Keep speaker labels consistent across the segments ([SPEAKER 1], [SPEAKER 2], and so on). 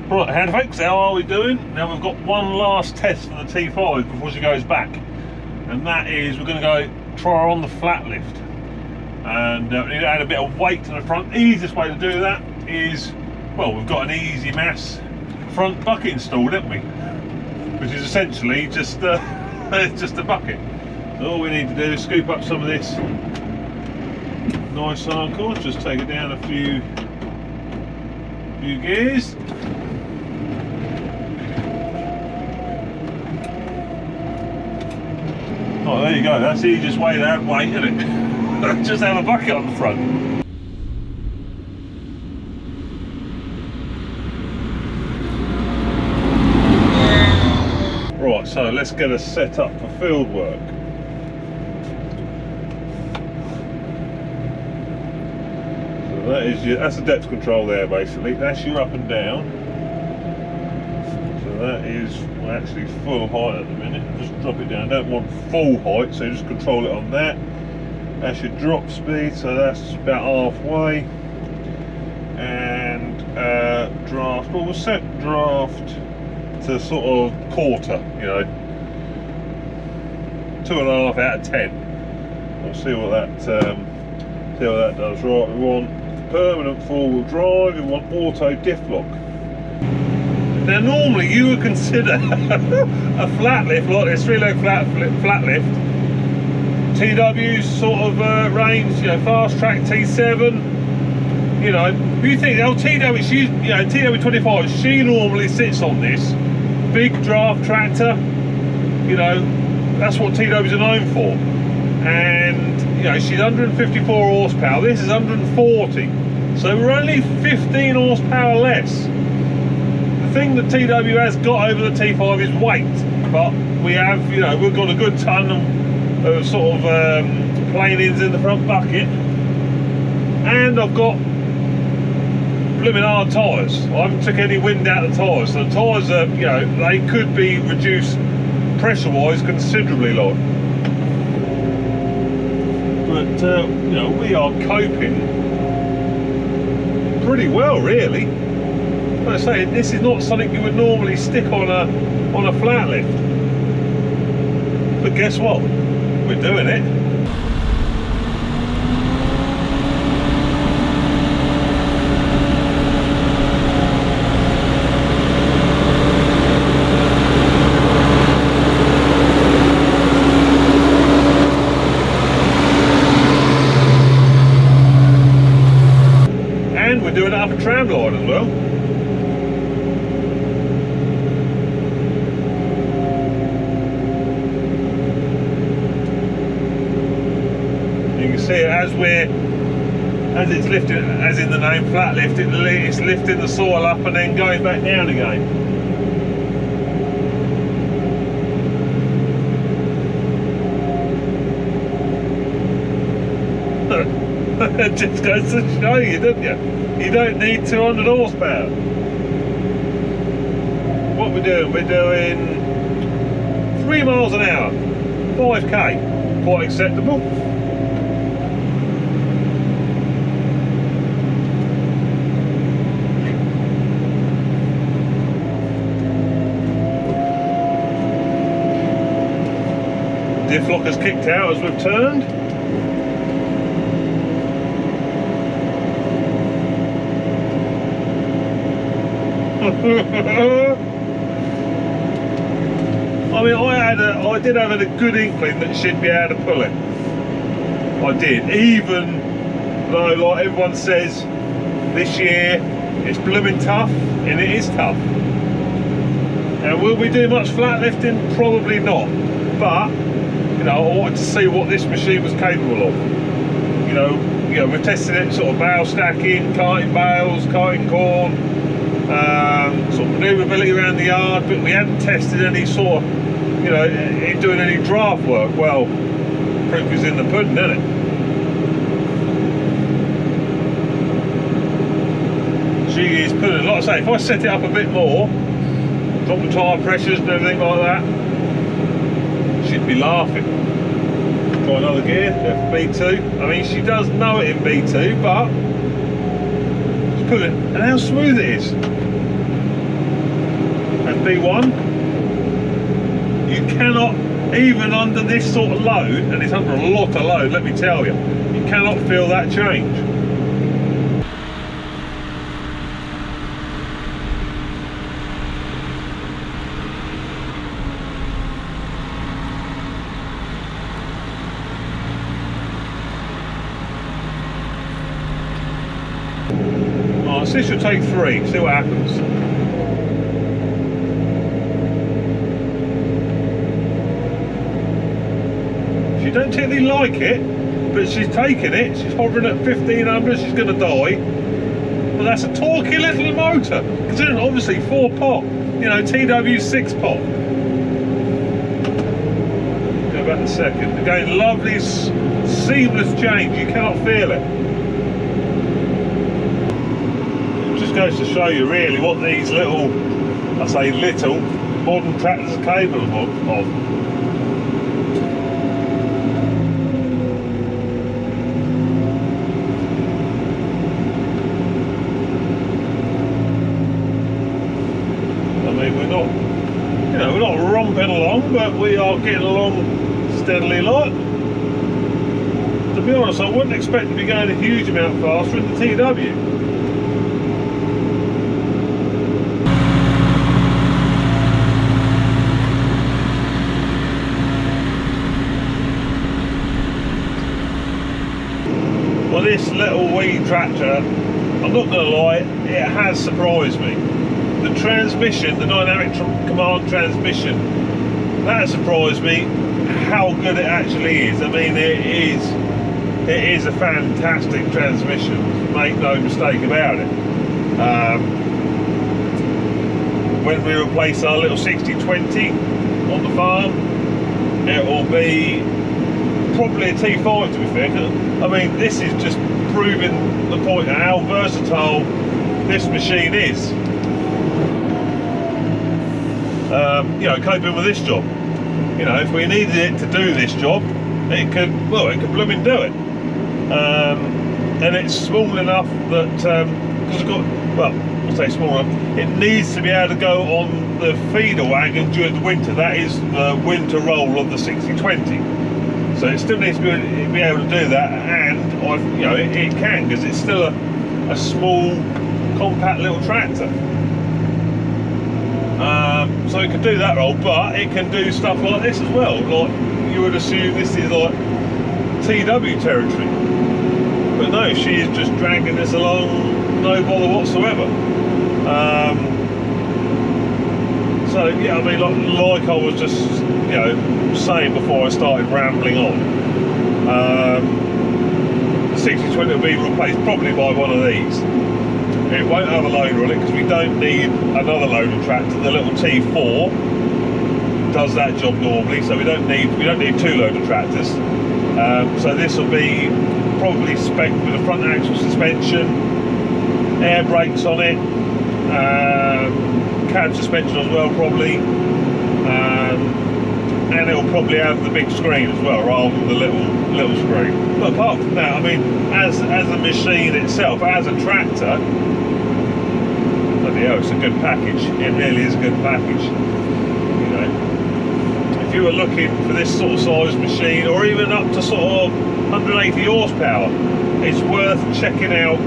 [SPEAKER 1] Right, hand folks, how are we doing? Now we've got one last test for the T5 before she goes back, and that is we're going to go try her on the flat lift, and we need to add a bit of weight to the front. The easiest way to do that is, well, we've got an easy mass front bucket installed, haven't we? Which is essentially just just a bucket. So all we need to do is scoop up some of this nice hardcore, just take it down a few gears. Oh, there you go, that's the easiest way to add weight, isn't it? Just have a bucket on the front. Right, so let's get us set up for field work. So that's the depth control there basically, that's your up and down. So that is actually full height at the minute. Just drop it down. Don't want full height, so just control it on that. That's your drop speed, so that's about halfway. And draft, well, we'll set draft to sort of quarter, you know, 2.5 out of 10. We'll see what that does. Right, we want permanent four-wheel drive. We want auto diff lock. Now normally you would consider a flat lift like this, 3-leg flat lift, TW's sort of range, you know, fast track T7, you know, you think, oh, TW, she's, you know, TW25, she normally sits on this big draft tractor, you know, that's what TW's are known for, and you know, she's 154 horsepower, this is 140, so we're only 15 horsepower less. The thing that TW has got over the T5 is weight, but we have, you know, we've got a good ton of sort of planings in the front bucket, and I've got blooming hard tyres. I haven't took any wind out of the tyres, so the tyres are, you know, they could be reduced pressure wise considerably, like. But you know, we are coping pretty well, really. Like I say, this is not something you would normally stick on a flat lift, but guess what? We're doing it. And we're doing it up a tram line as well. See it as it's lifting, as in the name flat lift, it's lifting the soil up and then going back down again. It just goes to show you, doesn't you? You don't need 200 horsepower. What we're doing? We're doing 3 miles an hour, 5k, quite acceptable. Diff lock has kicked out as we've turned. I mean, I did have a good inkling that she'd be able to pull it. I did, even though, like everyone says, this year it's blooming tough, and it is tough. Now, will we do much flat lifting? Probably not, but you know, I wanted to see what this machine was capable of. You know, we're testing it sort of bale stacking, carting bales, carting corn, sort of manoeuvrability around the yard, but we hadn't tested any sort of, you know, in doing any draft work. Well, proof is in the pudding, isn't it? She is pulling, like I say, if I set it up a bit more, drop the tyre pressures and everything like that, she'd be laughing. Try another gear, B2. I mean, she does know it in B2, but she's pulling, and how smooth it is. V1, you cannot, even under this sort of load, and it's under a lot of load, let me tell you, you cannot feel that change. Alright, so this should take 3, see what happens. She don't particularly like it, but she's taking it. She's hovering at 1500, she's going to die. But that's a torquey little motor, considering obviously 4 pot, you know, TW6 pot. Go back a second. Again, lovely, seamless change, you cannot feel it. It just goes to show you really what these little, I say little, modern tractors are capable of. We're not romping along, but we are getting along steadily like. To be honest, I wouldn't expect to be going a huge amount faster in the TW. Well, this little wee tractor, I'm not going to lie, it has surprised me. The transmission, the dynamic command transmission, that surprised me how good it actually is. I mean, it is a fantastic transmission, make no mistake about it. When we replace our little 6020 on the farm, it will be probably a T5 to be fair. I mean, this is just proving the point of how versatile this machine is. You know, coping with this job. You know, if we needed it to do this job, it could blooming do it. And it's small enough that, because it's got, well, I'll say small enough, it needs to be able to go on the feeder wagon during the winter. That is the winter roll of the 6020. So it still needs to be able to do that, and you know, it can, because it's still a small, compact little tractor. So it can do that role, but it can do stuff like this as well. Like, you would assume this is like TW territory, but no, she is just dragging this along, no bother whatsoever. So yeah, I mean, like I was just, you know, saying before I started rambling on, the 6020 will be replaced probably by one of these. It won't have a loader on it because we don't need another loader tractor. The little T4 does that job normally, so we don't need 2 loader tractors. So this will be probably spec with a front axle suspension, air brakes on it, cab suspension as well probably, and it will probably have the big screen as well rather than the little screen. But apart from that, I mean, as a machine itself, as a tractor, bloody hell, it's a good package. It really is a good package. You know, if you were looking for this sort of size machine, or even up to sort of 180 horsepower, it's worth checking out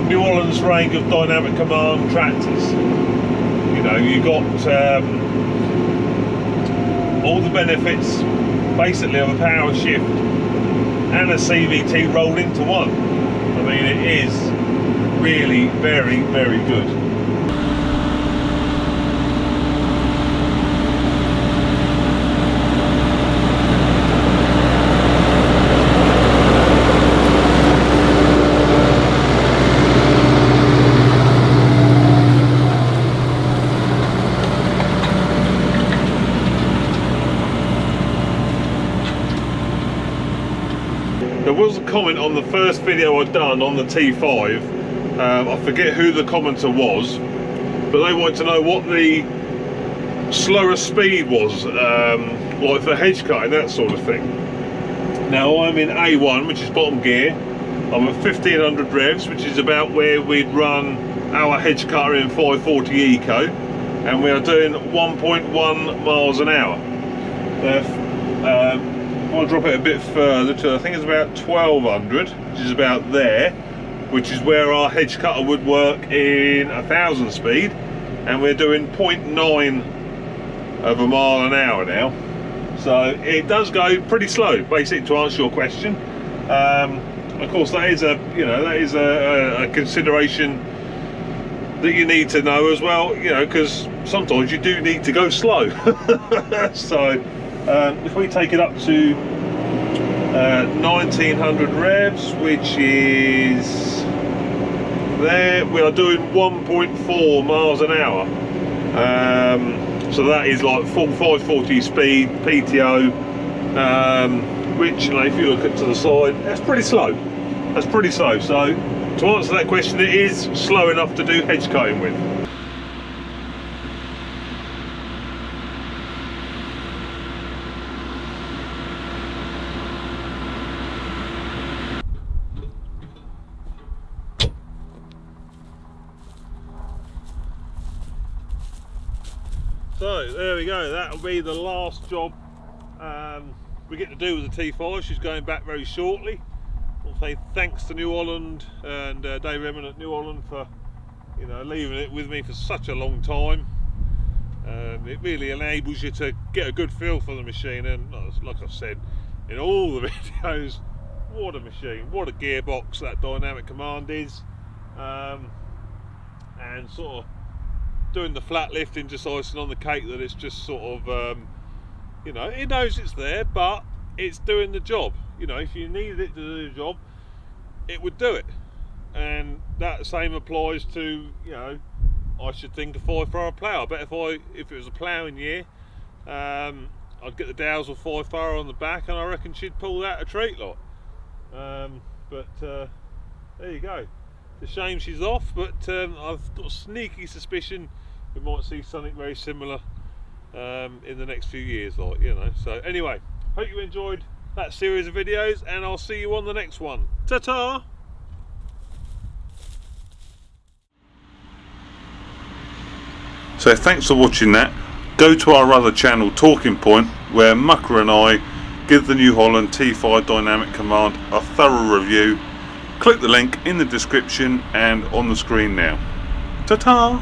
[SPEAKER 1] New Holland's range of dynamic command tractors. You know, you got all the benefits basically of a power shift and a CVT rolled into one. I mean, it is really very, very good. There was a comment on the first video I'd done on the T5, I forget who the commenter was, but they wanted to know what the slower speed was, like for hedge cutting, that sort of thing. Now I'm in A1, which is bottom gear. I'm at 1500 revs, which is about where we'd run our hedge cutter in 540 Eco. and we are doing 1.1 miles an hour. I'll drop it a bit further to, I think it's about 1200, which is about there, which is where our hedge cutter would work in 1000 speed, and we're doing 0.9 of a mile an hour now. So it does go pretty slow, basically, to answer your question. Of course, that is a consideration that you need to know as well, because sometimes you do need to go slow. So if we take it up to 1900 revs, which is there, we are doing 1.4 miles an hour. So that is like full 540 speed PTO, which, if you look to the side, that's pretty slow. That's pretty slow. So to answer that question, it is slow enough to do hedge cutting with. So there we go, that'll be the last job we get to do with the T5. She's going back very shortly. I'll say thanks to New Holland and Dave Redmond at New Holland for leaving it with me for such a long time. It really enables you to get a good feel for the machine, and like I've said in all the videos, what a machine, what a gearbox that dynamic command is, and sort of doing the flat lifting, just icing on the cake that it's just sort of it knows it's there, but it's doing the job. If you needed it to do the job, it would do it. And that same applies to, I should think, a 5-thorough plough. I bet if it was a ploughing year, I'd get the Dowsel 5-thorough on the back, and I reckon she'd pull that a treat lot. But there you go. It's a shame she's off, but I've got a sneaky suspicion we might see something very similar in the next few years, So anyway, hope you enjoyed that series of videos, and I'll see you on the next one. Ta-ta! So thanks for watching that. Go to our other channel, Talking Point, where Mucker and I give the New Holland T5 Dynamic Command a thorough review. Click the link in the description and on the screen now. Ta-ta!